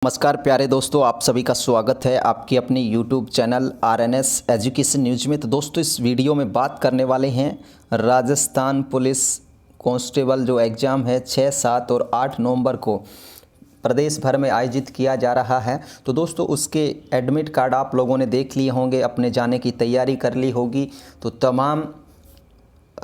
नमस्कार प्यारे दोस्तों, आप सभी का स्वागत है आपकी अपनी YouTube channel RNS education news में। तो दोस्तों इस वीडियो में बात करने वाले हैं राजस्थान पुलिस कांस्टेबल जो एग्ज़ाम है 6, 7 और 8 नवंबर को प्रदेश भर में आयोजित किया जा रहा है। तो दोस्तों उसके एडमिट कार्ड आप लोगों ने देख लिए होंगे, अपने जाने की तैयारी कर ली होगी। तो तमाम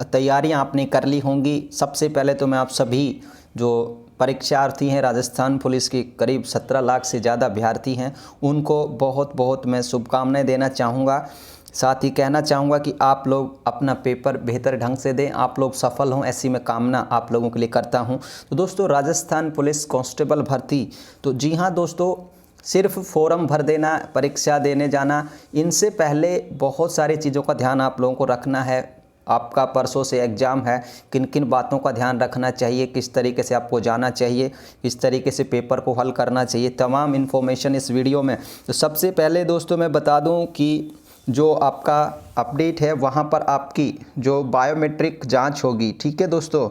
तैयारियां आपने कर ली होंगी। सबसे पहले तो मैं आप सभी जो परीक्षार्थी हैं, राजस्थान पुलिस के करीब 17 लाख से ज़्यादा अभ्यर्थी हैं, उनको बहुत बहुत मैं शुभकामनाएं देना चाहूँगा। साथ ही कहना चाहूँगा कि आप लोग अपना पेपर बेहतर ढंग से दें, आप लोग सफल हों, ऐसी मैं कामना आप लोगों के लिए करता हूँ। तो दोस्तों राजस्थान पुलिस कांस्टेबल भर्ती, तो जी हाँ दोस्तों, सिर्फ फॉर्म भर देना, परीक्षा देने जाना, इनसे पहले बहुत सारी चीज़ों का ध्यान आप लोगों को रखना है। आपका परसों से एग्ज़ाम है, किन किन बातों का ध्यान रखना चाहिए, किस तरीके से आपको जाना चाहिए, किस तरीके से पेपर को हल करना चाहिए, तमाम इन्फॉर्मेशन इस वीडियो में। तो सबसे पहले दोस्तों मैं बता दूं कि जो आपका अपडेट है वहां पर आपकी जो बायोमेट्रिक जांच होगी, ठीक है दोस्तों।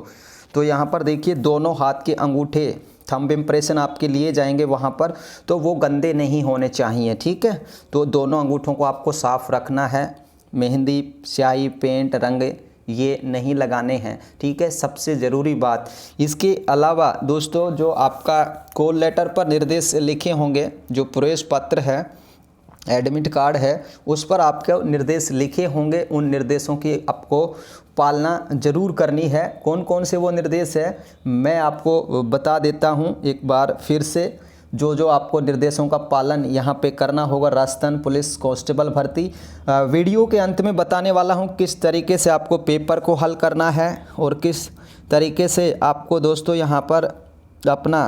तो यहाँ पर देखिए दोनों हाथ के अंगूठे थंब इम्प्रेशन आपके लिए जाएंगे वहाँ पर, तो वो गंदे नहीं होने चाहिए, ठीक है। तो दोनों अंगूठों को आपको साफ़ रखना है। मेहंदी, स्याही, पेंट, रंग ये नहीं लगाने हैं, ठीक है, सबसे ज़रूरी बात। इसके अलावा दोस्तों जो आपका कॉल लेटर पर निर्देश लिखे होंगे, जो प्रवेश पत्र है, एडमिट कार्ड है, उस पर आपके निर्देश लिखे होंगे, उन निर्देशों की आपको पालना ज़रूर करनी है। कौन कौन से वो निर्देश है मैं आपको बता देता हूँ एक बार फिर से। जो आपको निर्देशों का पालन यहाँ पे करना होगा राजस्थान पुलिस कांस्टेबल भर्ती। वीडियो के अंत में बताने वाला हूँ किस तरीके से आपको पेपर को हल करना है और किस तरीके से आपको दोस्तों यहाँ पर अपना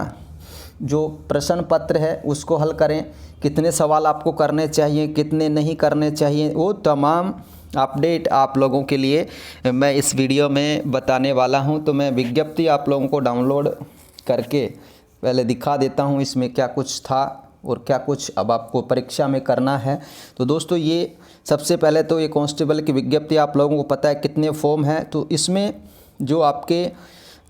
जो प्रश्न पत्र है उसको हल करें, कितने सवाल आपको करने चाहिए, कितने नहीं करने चाहिए, वो तमाम अपडेट आप लोगों के लिए मैं इस वीडियो में बताने वाला हूं। तो मैं विज्ञप्ति आप लोगों को डाउनलोड करके पहले दिखा देता हूं, इसमें क्या कुछ था और क्या कुछ अब आपको परीक्षा में करना है। तो दोस्तों ये सबसे पहले तो ये कांस्टेबल की विज्ञप्ति, आप लोगों को पता है कितने फॉर्म हैं। तो इसमें जो आपके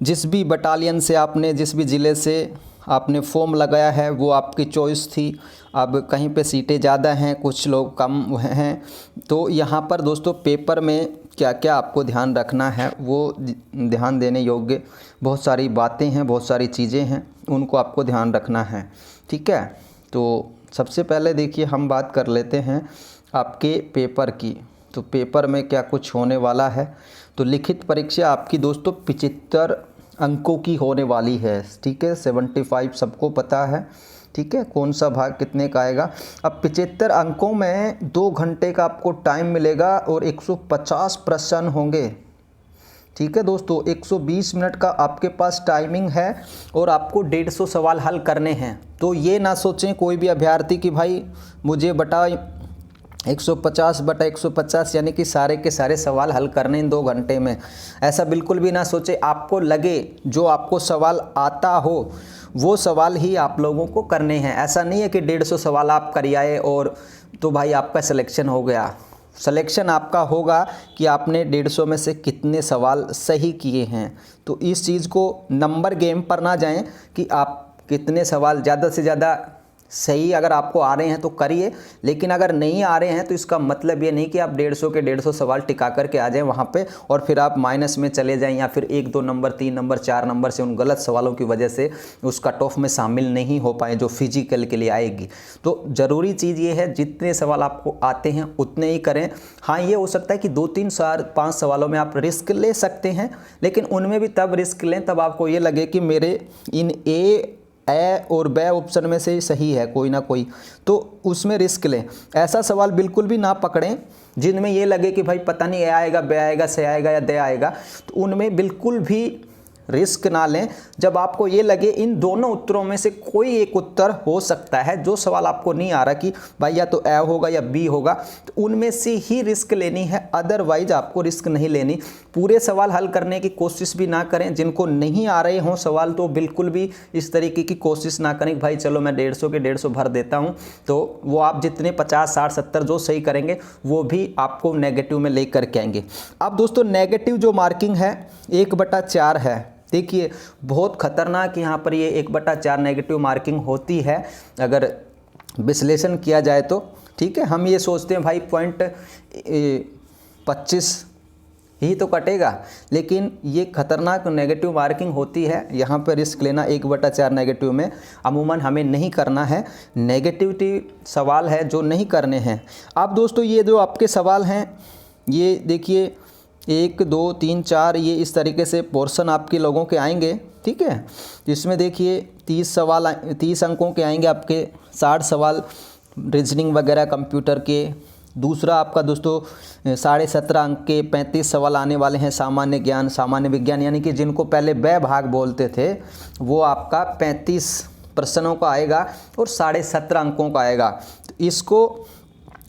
जिस भी बटालियन से आपने, जिस भी ज़िले से आपने फॉर्म लगाया है वो आपकी चॉइस थी। अब कहीं पे सीटें ज़्यादा हैं, कुछ लोग कम हैं। तो यहाँ पर दोस्तों पेपर में क्या क्या आपको ध्यान रखना है, वो ध्यान देने योग्य बहुत सारी बातें हैं, बहुत सारी चीज़ें हैं, उनको आपको ध्यान रखना है, ठीक है। तो सबसे पहले देखिए हम बात कर लेते हैं आपके पेपर की। तो पेपर में क्या कुछ होने वाला है। तो लिखित परीक्षा आपकी दोस्तों 75 अंकों की होने वाली है, ठीक है। 75 सबको पता है, ठीक है, कौन सा भाग कितने का आएगा। अब 75 अंकों में 2 घंटे का आपको टाइम मिलेगा और 150 प्रश्न होंगे, ठीक है दोस्तों। 120 मिनट का आपके पास टाइमिंग है और आपको 150 सवाल हल करने हैं। तो ये ना सोचें कोई भी अभ्यर्थी कि भाई मुझे 150/150 यानी कि सारे के सारे सवाल हल करने इन 2 घंटे में, ऐसा बिल्कुल भी ना सोचे। आपको लगे जो आपको सवाल आता हो वो सवाल ही आप लोगों को करने हैं। ऐसा नहीं है कि 150 सवाल आप कर आए और तो भाई आपका सिलेक्शन हो गया। सिलेक्शन आपका होगा कि आपने 150 में से कितने सवाल सही किए हैं। तो इस चीज़ को नंबर गेम पर ना जाएं कि आप कितने सवाल ज़्यादा से ज़्यादा सही अगर आपको आ रहे हैं तो करिए, लेकिन अगर नहीं आ रहे हैं तो इसका मतलब ये नहीं कि आप 150 के 150 सवाल टिका करके आ जाएं वहाँ पे और फिर आप माइनस में चले जाएं या फिर 1-2 नंबर, 3 नंबर, 4 नंबर से उन गलत सवालों की वजह से उस कट ऑफ में शामिल नहीं हो पाए जो फिजिकल के लिए आएगी। तो ज़रूरी चीज़ ये है जितने सवाल आपको आते हैं उतने ही करें। हाँ, ये हो सकता है कि 2, 3, 4, 5 सवालों में आप रिस्क ले सकते हैं, लेकिन उनमें भी तब रिस्क लें तब आपको ये लगे कि मेरे इन ए और बे ऑप्शन में से सही है कोई ना कोई, तो उसमें रिस्क लें। ऐसा सवाल बिल्कुल भी ना पकड़ें जिनमें ये लगे कि भाई पता नहीं ए आएगा, बे आएगा, से आएगा या दे आएगा, तो उनमें बिल्कुल भी रिस्क ना लें। जब आपको ये लगे इन दोनों उत्तरों में से कोई एक उत्तर हो सकता है, जो सवाल आपको नहीं आ रहा कि भाई या तो ए होगा या बी होगा, तो उनमें से ही रिस्क लेनी है, अदरवाइज आपको रिस्क नहीं लेनी। पूरे सवाल हल करने की कोशिश भी ना करें। जिनको नहीं आ रहे हों सवाल तो बिल्कुल भी इस तरीके की कोशिश ना करें भाई चलो मैं 150 के 150 भर देता हूँ। तो वो आप जितने 50, 60, 70 जो सही करेंगे वो भी आपको नेगेटिव में ले करके आएंगे। अब दोस्तों नेगेटिव जो मार्किंग है 1/4 है, देखिए बहुत खतरनाक यहाँ पर ये 1/4 नेगेटिव मार्किंग होती है अगर विश्लेषण किया जाए तो। ठीक है, हम ये सोचते हैं भाई 0.25 ही तो कटेगा, लेकिन ये खतरनाक नेगेटिव मार्किंग होती है। यहाँ पर रिस्क लेना 1/4 नेगेटिव में अमूमन हमें नहीं करना है। नेगेटिविटी सवाल है जो नहीं करने हैं। अब दोस्तों ये जो आपके सवाल हैं ये देखिए 1 2 3 4 ये इस तरीके से पोर्शन आपके लोगों के आएंगे। ठीक है, इसमें देखिए 30 अंकों के आएंगे आपके, 60 सवाल रीजनिंग वगैरह कंप्यूटर के। दूसरा आपका दोस्तों 17.5 अंक के 35 सवाल आने वाले हैं सामान्य ज्ञान सामान्य विज्ञान, यानी कि जिनको पहले ब भाग बोलते थे वो आपका 35 प्रश्नों का आएगा और 17.5 अंकों का आएगा। तो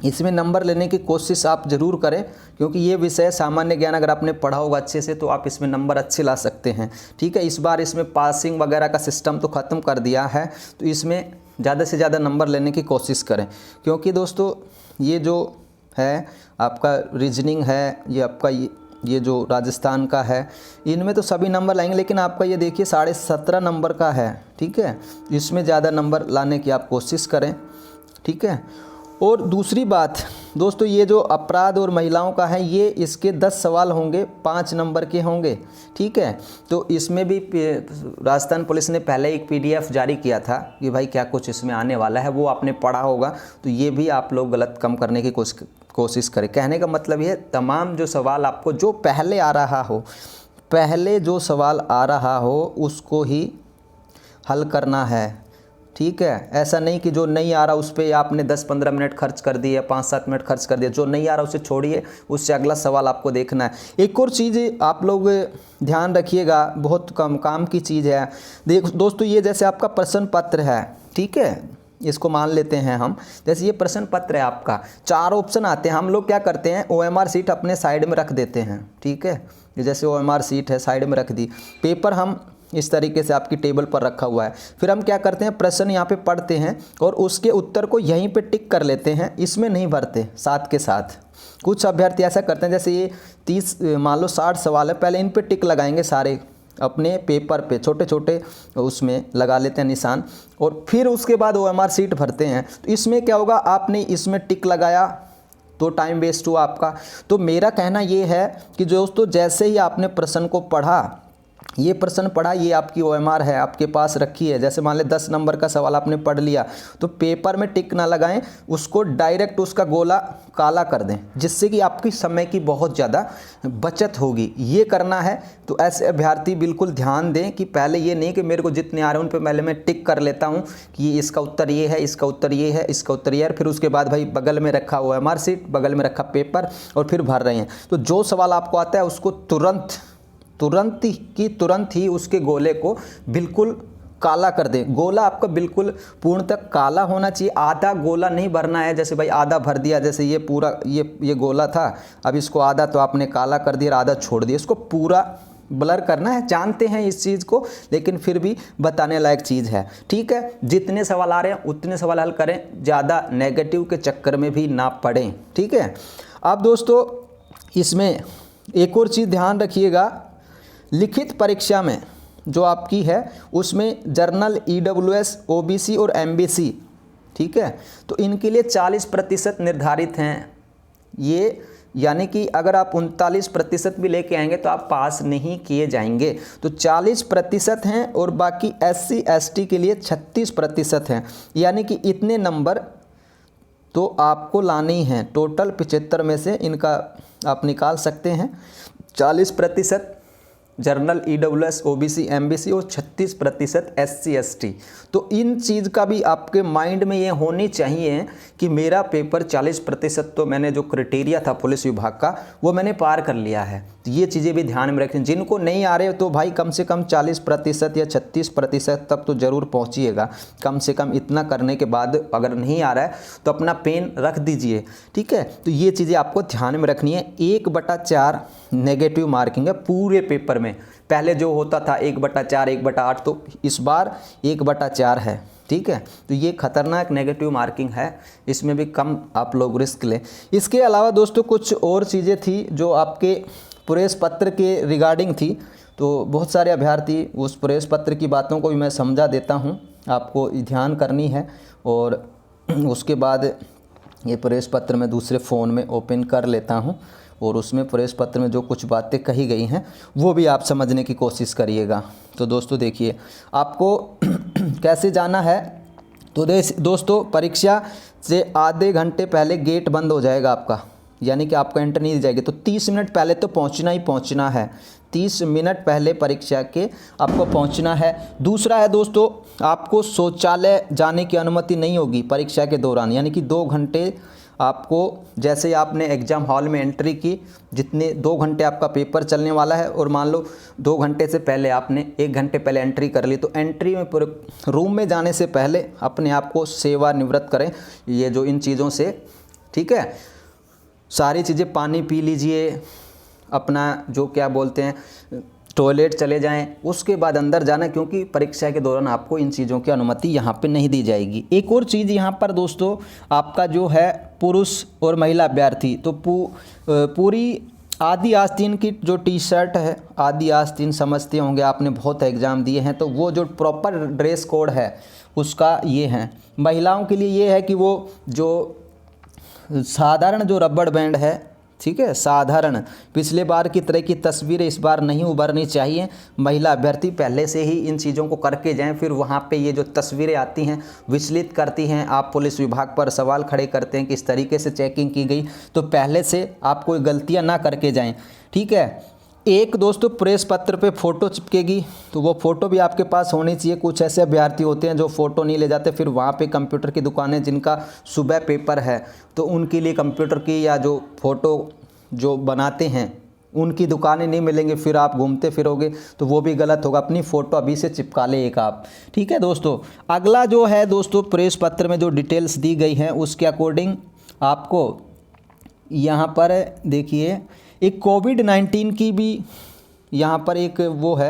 इसमें नंबर लेने की कोशिश आप ज़रूर करें, क्योंकि ये विषय सामान्य ज्ञान अगर आपने पढ़ा होगा अच्छे से तो आप इसमें नंबर अच्छे ला सकते हैं। ठीक है, इस बार इसमें पासिंग वगैरह का सिस्टम तो ख़त्म कर दिया है, तो इसमें ज़्यादा से ज़्यादा नंबर लेने की कोशिश करें, क्योंकि दोस्तों ये जो है आपका रीजनिंग है, ये आपका ये जो राजस्थान का है, इनमें तो सभी नंबर लाएंगे, लेकिन आपका ये देखिए 17.5 नंबर का है। ठीक है, इसमें ज़्यादा नंबर लाने की आप कोशिश करें। ठीक है, और दूसरी बात दोस्तों ये जो अपराध और महिलाओं का है ये इसके 10 सवाल होंगे, 5 नंबर के होंगे। ठीक है, तो इसमें भी राजस्थान पुलिस ने पहले एक PDF जारी किया था कि भाई क्या कुछ इसमें आने वाला है, वो आपने पढ़ा होगा, तो ये भी आप लोग गलत कम करने की कोशिश करें। कहने का मतलब ये तमाम जो सवाल आपको जो पहले आ रहा हो, पहले जो सवाल आ रहा हो उसको ही हल करना है। ठीक है, ऐसा नहीं कि जो नहीं आ रहा उस पर आपने 10-15 मिनट खर्च कर दिए, 5-7 मिनट खर्च कर दिए, जो नहीं आ रहा उसे छोड़िए, उससे अगला सवाल आपको देखना है। एक और चीज़ आप लोग ध्यान रखिएगा, बहुत कम काम की चीज़ है। दोस्तों ये जैसे आपका प्रश्न पत्र है, ठीक है, इसको मान लेते हैं हम, जैसे ये प्रश्न पत्र है आपका, 4 ऑप्शन आते हैं, हम लोग क्या करते हैं OMR शीट अपने साइड में रख देते हैं। ठीक है, जैसे OMR शीट है साइड में रख दी, पेपर हम इस तरीके से आपकी टेबल पर रखा हुआ है, फिर हम क्या करते हैं प्रश्न यहाँ पे पढ़ते हैं और उसके उत्तर को यहीं पे टिक कर लेते हैं, इसमें नहीं भरते साथ के साथ। कुछ अभ्यर्थी ऐसा करते हैं, जैसे ये 30 मान लो 60 सवाल है, पहले इन पे टिक लगाएंगे सारे अपने पेपर पे, छोटे छोटे उसमें लगा लेते हैं निशान, और फिर उसके बाद OMR शीट भरते हैं। तो इसमें क्या होगा, आपने इसमें टिक लगाया तो टाइम वेस्ट हुआ आपका। तो मेरा कहना ये है कि दोस्तों जैसे ही आपने प्रश्न को पढ़ा, ये प्रश्न पढ़ा, ये आपकी OMR है आपके पास रखी है, जैसे मान ले 10 नंबर का सवाल आपने पढ़ लिया, तो पेपर में टिक ना लगाएं, उसको डायरेक्ट उसका गोला काला कर दें, जिससे कि आपकी समय की बहुत ज़्यादा बचत होगी। ये करना है, तो ऐसे अभ्यर्थी बिल्कुल ध्यान दें कि पहले ये नहीं कि मेरे को जितने आ रहे हैं उन पर पहले मैं टिक कर लेता हूँ कि ये इसका उत्तर ये है, इसका उत्तर ये है, इसका उत्तर ये है, फिर उसके बाद भाई बगल में रखा OMR शीट, बगल में रखा पेपर और फिर भर रहे हैं। तो जो सवाल आपको आता है उसको तुरंत ही उसके गोले को बिल्कुल काला कर दें। गोला आपका बिल्कुल पूर्णतः काला होना चाहिए, आधा गोला नहीं भरना है। जैसे भाई आधा भर दिया, जैसे ये पूरा ये गोला था, अब इसको आधा तो आपने काला कर दिया, आधा छोड़ दिया, इसको पूरा ब्लर करना है। जानते हैं इस चीज़ को, लेकिन फिर भी बताने लायक चीज़ है। ठीक है, जितने सवाल आ रहे हैं उतने सवाल हल करें, ज़्यादा नेगेटिव के चक्कर में भी ना पड़ें। ठीक है, अब दोस्तों इसमें एक और चीज़ ध्यान रखिएगा, लिखित परीक्षा में जो आपकी है उसमें जर्नल, EWS, OBC और MBC, ठीक है, तो इनके लिए 40% निर्धारित हैं। ये यानी कि अगर आप 39% भी लेके आएंगे तो आप पास नहीं किए जाएंगे। तो 40% हैं और बाकी SC ST के लिए 36% हैं, यानी कि इतने नंबर तो आपको लाने ही हैं। टोटल 75 में से इनका आप निकाल सकते हैं। 40% जर्नल, EWS, OBC, MBC और 36% SC ST। तो इन चीज़ का भी आपके माइंड में ये होनी चाहिए कि मेरा पेपर 40% तो मैंने जो क्राइटेरिया था पुलिस विभाग का वो मैंने पार कर लिया है। तो ये चीज़ें भी ध्यान में रखें। जिनको नहीं आ रहे तो भाई कम से कम 40% या 36% तक तो ज़रूर पहुँचिएगा। कम से कम इतना करने के बाद अगर नहीं आ रहा है तो अपना पेन रख दीजिए। ठीक है, तो ये चीज़ें आपको ध्यान में रखनी है। 1/4 नेगेटिव मार्किंग है पूरे पेपर में। पहले जो होता था 1/4, 1/8, तो इस बार 1/4 है। ठीक है, तो ये खतरनाक नेगेटिव मार्किंग है, इसमें भी कम आप लोग रिस्क लें। इसके अलावा दोस्तों कुछ और चीज़ें थी जो आपके प्रवेश पत्र के रिगार्डिंग थी, तो बहुत सारे अभ्यर्थी उस प्रवेश पत्र की बातों को भी मैं समझा देता हूँ, आपको ध्यान करनी है। और उसके बाद ये प्रवेश पत्र मैं दूसरे फ़ोन में ओपन कर लेता हूँ और उसमें प्रवेश पत्र में जो कुछ बातें कही गई हैं वो भी आप समझने की कोशिश करिएगा। तो दोस्तों देखिए, आपको कैसे जाना है। तो दोस्तों परीक्षा से आधे घंटे पहले गेट बंद हो जाएगा आपका, यानी कि आपको एंट्री नहीं दी जाएगी। तो 30 मिनट पहले तो पहुंचना ही पहुंचना है, 30 मिनट पहले परीक्षा के आपको पहुंचना है। दूसरा है दोस्तों, आपको शौचालय जाने की अनुमति नहीं होगी परीक्षा के दौरान, यानी कि 2 घंटे आपको, जैसे आपने एग्ज़ाम हॉल में एंट्री की, जितने 2 घंटे आपका पेपर चलने वाला है और मान लो 2 घंटे से पहले आपने 1 घंटे पहले एंट्री कर ली, तो एंट्री में पूरे रूम में जाने से पहले अपने आप को सेवानिवृत्त करें ये जो इन चीज़ों से, ठीक है। सारी चीज़ें, पानी पी लीजिए, अपना जो क्या बोलते हैं टॉयलेट चले जाएं, उसके बाद अंदर जाना, क्योंकि परीक्षा के दौरान आपको इन चीज़ों की अनुमति यहाँ पे नहीं दी जाएगी। एक और चीज़ यहाँ पर दोस्तों, आपका जो है पुरुष और महिला अभ्यर्थी, तो पूरी आदि आस्तीन की जो टी-शर्ट है, आदि आस्तीन समझते होंगे आपने, बहुत एग्ज़ाम दिए हैं, तो वो जो प्रॉपर ड्रेस कोड है उसका ये है। महिलाओं के लिए ये है कि वो जो साधारण जो रबड़ बैंड है, ठीक है, साधारण, पिछले बार की तरह की तस्वीरें इस बार नहीं उभरनी चाहिए। महिला अभ्यर्थी पहले से ही इन चीज़ों को करके जाएं, फिर वहाँ पे ये जो तस्वीरें आती हैं विचलित करती हैं, आप पुलिस विभाग पर सवाल खड़े करते हैं कि इस तरीके से चेकिंग की गई, तो पहले से आप कोई गलतियाँ ना करके जाएँ, ठीक है। एक दोस्तों प्रेस पत्र पे फ़ोटो चिपकेगी, तो वो फ़ोटो भी आपके पास होनी चाहिए। कुछ ऐसे अभ्यर्थी होते हैं जो फ़ोटो नहीं ले जाते, फिर वहाँ पे कंप्यूटर की दुकानें जिनका सुबह पेपर है, तो उनके लिए कंप्यूटर की या जो फ़ोटो जो बनाते हैं उनकी दुकानें नहीं मिलेंगे, फिर आप घूमते फिरोगे, तो वो भी गलत होगा। अपनी फ़ोटो अभी से चिपका ले एक आप, ठीक है दोस्तों। अगला जो है दोस्तों, प्रेस पत्र में जो डिटेल्स दी गई हैं उसके अकॉर्डिंग आपको यहाँ पर देखिए, एक कोविड-19 की भी यहाँ पर एक वो है,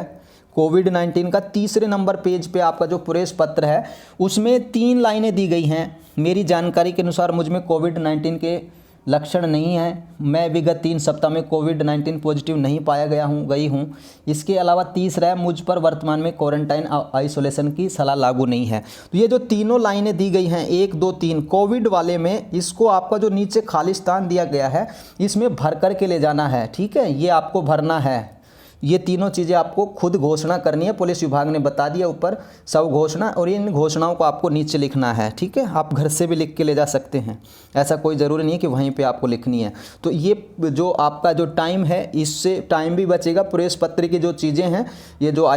कोविड-19 का तीसरे नंबर पेज पे आपका जो प्रेस पत्र है उसमें 3 लाइनें दी गई हैं। मेरी जानकारी के अनुसार मुझ में कोविड-19 के लक्षण नहीं है, मैं विगत 3 सप्ताह में कोविड-19 पॉजिटिव नहीं पाया गई हूँ। इसके अलावा तीसरा है, मुझ पर वर्तमान में क्वारंटाइन आइसोलेशन की सलाह लागू नहीं है। तो ये जो तीनों लाइनें दी गई हैं, 1, 2, 3, कोविड वाले में इसको आपका जो नीचे खाली स्थान दिया गया है इसमें भर कर के ले जाना है, ठीक है, ये आपको भरना है। ये तीनों चीज़ें आपको खुद घोषणा करनी है, पुलिस विभाग ने बता दिया ऊपर सब घोषणा, और इन घोषणाओं को आपको नीचे लिखना है, ठीक है। आप घर से भी लिख के ले जा सकते हैं, ऐसा कोई ज़रूरी नहीं है कि वहीं पे आपको लिखनी है। तो ये जो आपका जो टाइम है, इससे टाइम भी बचेगा। प्रेस पत्र की जो चीज़ें हैं, ये जो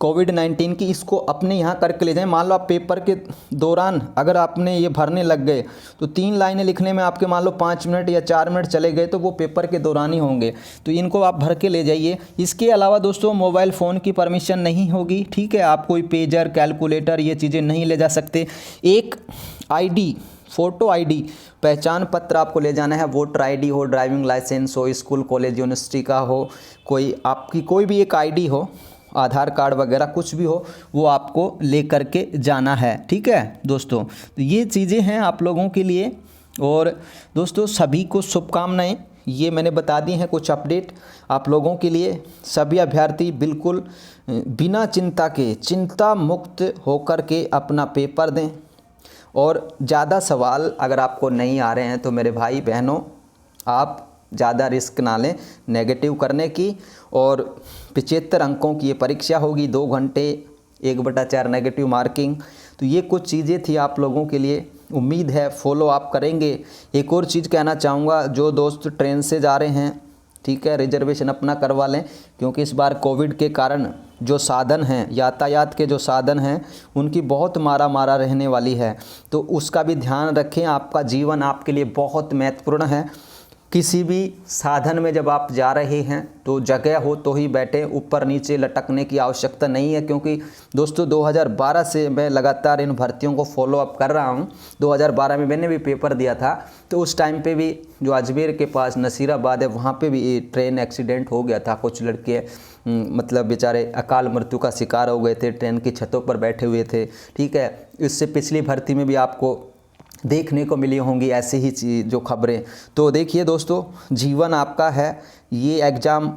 कोविड-19 की, इसको अपने यहाँ करके ले जाएं। मान लो आप पेपर के दौरान अगर आपने ये भरने लग गए तो 3 लाइनें लिखने में आपके मान लो 5 मिनट या 4 मिनट चले गए, तो वो पेपर के दौरान ही होंगे, तो इनको आप भर के ले जाइए। इसके अलावा दोस्तों मोबाइल फ़ोन की परमिशन नहीं होगी, ठीक है, आप कोई पेजर, कैलकुलेटर, ये चीज़ें नहीं ले जा सकते। एक ID, फ़ोटो ID, पहचान पत्र आपको ले जाना है, वोटर ID हो, ड्राइविंग लाइसेंस हो, स्कूल कॉलेज यूनिवर्सिटी का हो, कोई आपकी कोई भी एक ID हो, आधार कार्ड वगैरह कुछ भी हो, वो आपको ले कर के जाना है, ठीक है दोस्तों। तो ये चीज़ें हैं आप लोगों के लिए। और दोस्तों सभी को शुभकामनाएं, ये मैंने बता दी हैं कुछ अपडेट आप लोगों के लिए। सभी अभ्यर्थी बिल्कुल बिना चिंता के, चिंता मुक्त होकर के अपना पेपर दें। और ज़्यादा सवाल अगर आपको नहीं आ रहे हैं तो मेरे भाई बहनों, आप ज़्यादा रिस्क ना लें नेगेटिव करने की। और 75 अंकों की ये परीक्षा होगी, 2 घंटे, 1/4 नेगेटिव मार्किंग। तो ये कुछ चीज़ें थी आप लोगों के लिए, उम्मीद है फॉलो आप करेंगे। एक और चीज़ कहना चाहूँगा, जो दोस्त ट्रेन से जा रहे हैं, ठीक है, रिजर्वेशन अपना करवा लें, क्योंकि इस बार कोविड के कारण जो साधन हैं, यातायात के जो साधन हैं, उनकी बहुत मारा रहने वाली है, तो उसका भी ध्यान रखें। आपका जीवन आपके लिए बहुत महत्वपूर्ण है। किसी भी साधन में जब आप जा रहे हैं तो जगह हो तो ही बैठे, ऊपर नीचे लटकने की आवश्यकता नहीं है। क्योंकि दोस्तों 2012 से मैं लगातार इन भर्तियों को फॉलो अप कर रहा हूं। 2012 में मैंने भी पेपर दिया था, तो उस टाइम पे भी जो अजमेर के पास नसीराबाद है, वहाँ पे भी ट्रेन एक्सीडेंट हो गया था। कुछ लड़के मतलब बेचारे अकाल मृत्यु का शिकार हो गए थे, ट्रेन की छतों पर बैठे हुए थे, ठीक है। इससे पिछली भर्ती में भी आपको देखने को मिली होंगी ऐसे ही जो खबरें। तो देखिए दोस्तों, जीवन आपका है, ये एग्ज़ाम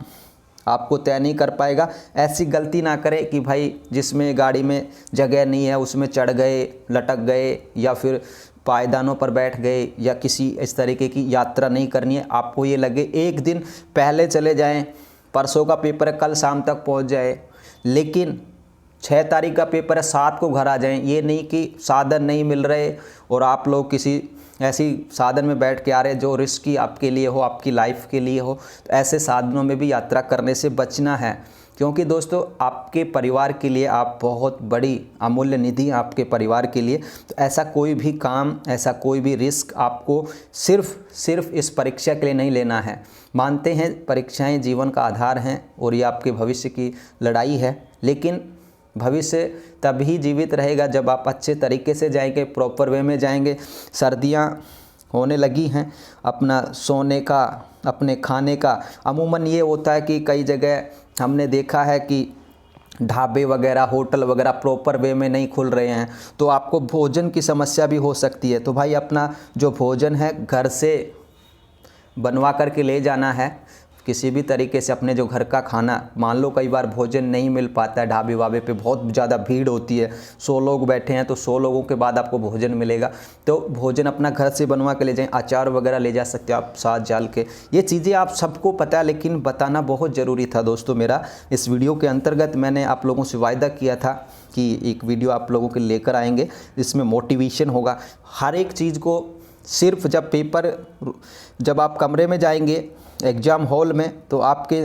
आपको तय नहीं कर पाएगा। ऐसी गलती ना करें कि भाई जिसमें गाड़ी में जगह नहीं है उसमें चढ़ गए, लटक गए, या फिर पायदानों पर बैठ गए, या किसी इस तरीके की यात्रा नहीं करनी है। आपको ये लगे एक दिन पहले चले जाएं, परसों का पेपर है कल शाम तक पहुंच जाए, लेकिन 6 तारीख का पेपर है 7 को घर आ जाएं। ये नहीं कि साधन नहीं मिल रहे और आप लोग किसी ऐसी साधन में बैठ के आ रहे जो रिस्की आपके लिए हो, आपकी लाइफ के लिए हो। तो ऐसे साधनों में भी यात्रा करने से बचना है, क्योंकि दोस्तों आपके परिवार के लिए आप बहुत बड़ी अमूल्य निधि हैं आपके परिवार के लिए। तो ऐसा कोई भी काम, ऐसा कोई भी रिस्क आपको सिर्फ इस परीक्षा के लिए नहीं लेना है। मानते हैं परीक्षाएं जीवन का आधार हैं और ये आपके भविष्य की लड़ाई है, लेकिन भविष्य तभी जीवित रहेगा जब आप अच्छे तरीके से जाएंगे, प्रॉपर वे में जाएंगे। सर्दियां होने लगी हैं, अपना सोने का, अपने खाने का, अमूमन ये होता है कि कई जगह हमने देखा है कि ढाबे वगैरह, होटल वगैरह प्रॉपर वे में नहीं खुल रहे हैं, तो आपको भोजन की समस्या भी हो सकती है। तो भाई अपना जो भोजन है घर से बनवा करके ले जाना है। किसी भी तरीके से अपने जो घर का खाना, मान लो कई बार भोजन नहीं मिल पाता है, ढाबे वाबे पे बहुत ज़्यादा भीड़ होती है, 100 लोग बैठे हैं तो 100 लोगों के बाद आपको भोजन मिलेगा, तो भोजन अपना घर से बनवा के ले जाएं। अचार वगैरह ले जा सकते हो आप साथ जाल के। ये चीज़ें आप सबको पता है, लेकिन बताना बहुत ज़रूरी था दोस्तों मेरा। इस वीडियो के अंतर्गत मैंने आप लोगों से वायदा किया था कि एक वीडियो आप लोगों के लेकर आएंगे जिसमें मोटिवेशन होगा। हर एक चीज़ को सिर्फ जब आप कमरे में जाएंगे एग्ज़ाम हॉल में, तो आपके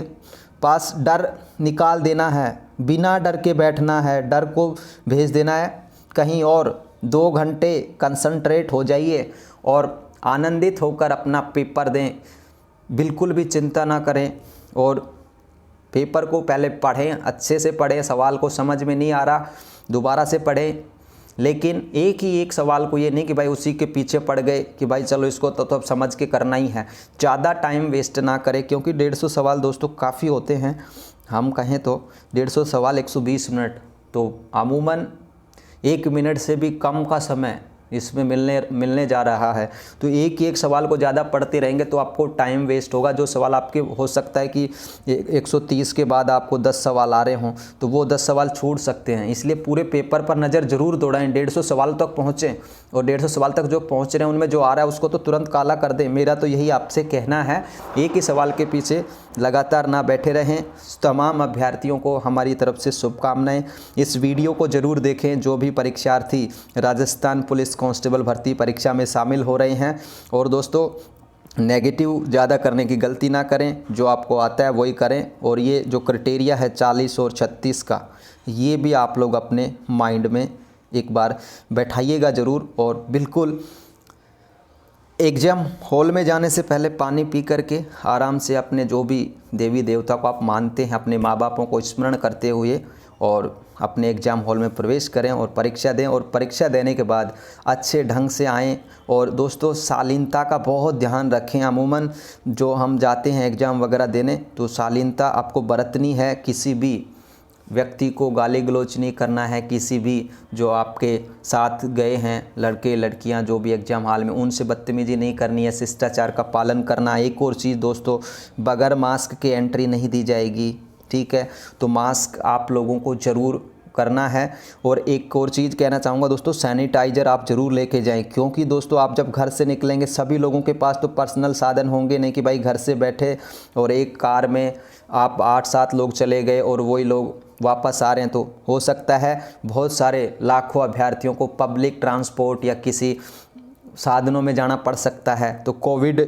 पास डर निकाल देना है, बिना डर के बैठना है, डर को भेज देना है कहीं और। 2 घंटे कंसंट्रेट हो जाइए और आनंदित होकर अपना पेपर दें, बिल्कुल भी चिंता ना करें। और पेपर को पहले पढ़ें, अच्छे से पढ़ें, सवाल को समझ में नहीं आ रहा दोबारा से पढ़ें, लेकिन एक ही एक सवाल को, ये नहीं कि भाई उसी के पीछे पड़ गए कि भाई चलो इसको तो अब समझ के करना ही है। ज़्यादा टाइम वेस्ट ना करें, क्योंकि 150 सवाल दोस्तों काफ़ी होते हैं। हम कहें तो 150 सवाल 120 मिनट, तो अमूमन 1 मिनट से भी कम का समय इसमें मिलने जा रहा है। तो एक ही एक सवाल को ज़्यादा पढ़ते रहेंगे तो आपको टाइम वेस्ट होगा। जो सवाल आपके हो सकता है कि 130 के बाद आपको 10 सवाल आ रहे हों, तो वो 10 सवाल छूट सकते हैं। इसलिए पूरे पेपर पर नज़र ज़रूर दौड़ाएं, 150 सवाल तक पहुँचें, और 150 सवाल तक जो पहुँच रहे हैं उनमें जो आ रहा है उसको तो तुरंत काला कर दें। मेरा तो यही आपसे कहना है, एक ही सवाल के पीछे लगातार ना बैठे रहें। तमाम अभ्यर्थियों को हमारी तरफ से शुभकामनाएं। इस वीडियो को ज़रूर देखें जो भी परीक्षार्थी राजस्थान पुलिस कांस्टेबल भर्ती परीक्षा में शामिल हो रहे हैं। और दोस्तों नेगेटिव ज़्यादा करने की गलती ना करें, जो आपको आता है वही करें। और ये जो क्राइटेरिया है 40 और 36 का, ये भी आप लोग अपने माइंड में एक बार बैठाइएगा ज़रूर। और बिल्कुल एग्ज़ाम हॉल में जाने से पहले पानी पी करके आराम से अपने जो भी देवी देवता को आप मानते हैं, अपने माँ बापों को स्मरण करते हुए और अपने एग्ज़ाम हॉल में प्रवेश करें और परीक्षा दें। और परीक्षा देने के बाद अच्छे ढंग से आएँ। और दोस्तों शालीनता का बहुत ध्यान रखें। अमूमन जो हम जाते हैं एग्ज़ाम वगैरह देने, तो शालीनता आपको बरतनी है। किसी भी व्यक्ति को गाली गलौज नहीं करना है, किसी भी जो आपके साथ गए हैं लड़के लड़कियां जो भी एग्ज़ाम हॉल में, उनसे बदतमीजी नहीं करनी है, शिष्टाचार का पालन करना है। एक और चीज़ दोस्तों, बगैर मास्क के एंट्री नहीं दी जाएगी, ठीक है? तो मास्क आप लोगों को ज़रूर करना है। और एक और चीज़ कहना चाहूँगा दोस्तों, सैनिटाइज़र आप ज़रूर लेके जाएं, क्योंकि दोस्तों आप जब घर से निकलेंगे सभी लोगों के पास तो पर्सनल साधन होंगे नहीं कि भाई घर से बैठे और एक कार में आप 8-7 लोग चले गए और वही लोग वापस आ रहे हैं। तो हो सकता है बहुत सारे लाखों अभ्यर्थियों को पब्लिक ट्रांसपोर्ट या किसी साधनों में जाना पड़ सकता है, तो कोविड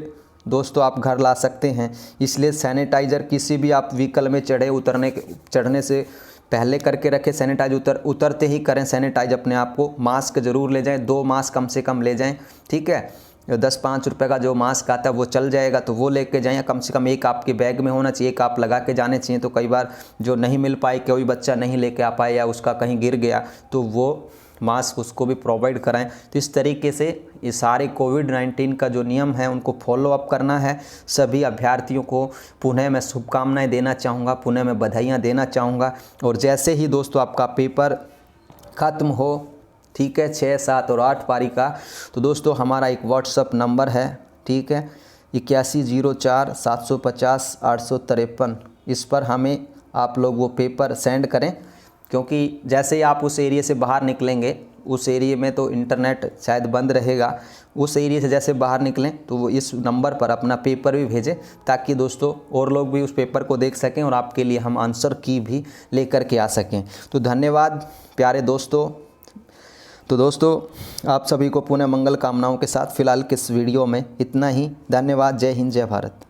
दोस्तों आप घर ला सकते हैं। इसलिए सैनिटाइज़र किसी भी आप व्हीकल में चढ़ने से पहले करके रखें। सैनिटाइज उतरते ही करें सैनिटाइज अपने आप को। मास्क ज़रूर ले जाएं, 2 मास्क कम से कम ले जाएं, ठीक है? 10-5 रुपये का जो मास्क आता है वो चल जाएगा, तो वो लेके जाएं। कम से कम एक आपके बैग में होना चाहिए, एक आप लगा के जाने चाहिए। तो कई बार जो नहीं मिल पाए, कोई बच्चा नहीं लेके आ पाया या उसका कहीं गिर गया, तो वो मास्क उसको भी प्रोवाइड कराएं। तो इस तरीके से ये सारे कोविड-19 का जो नियम है उनको फॉलो अप करना है। सभी अभ्यर्थियों को पुनः मैं शुभकामनाएं देना चाहूँगा, पुनः मैं बधाइयाँ देना चाहूँगा। और जैसे ही दोस्तों आपका पेपर ख़त्म हो, ठीक है, 6, 7 और 8 पारी का, तो दोस्तों हमारा एक व्हाट्सअप नंबर है, ठीक है, 8104 750 853। इस पर हमें आप लोग वो पेपर सेंड करें, क्योंकि जैसे ही आप उस एरिया से बाहर निकलेंगे, उस एरिया में तो इंटरनेट शायद बंद रहेगा, उस एरिया से जैसे बाहर निकलें तो वो इस नंबर पर अपना पेपर भी भेजें, ताकि दोस्तों और लोग भी उस पेपर को देख सकें और आपके लिए हम आंसर की भी लेकर के आ सकें। तो धन्यवाद प्यारे दोस्तों। तो दोस्तों आप सभी को पुनः मंगल कामनाओं के साथ फ़िलहाल किस वीडियो में इतना ही। धन्यवाद। जय हिंद, जय भारत।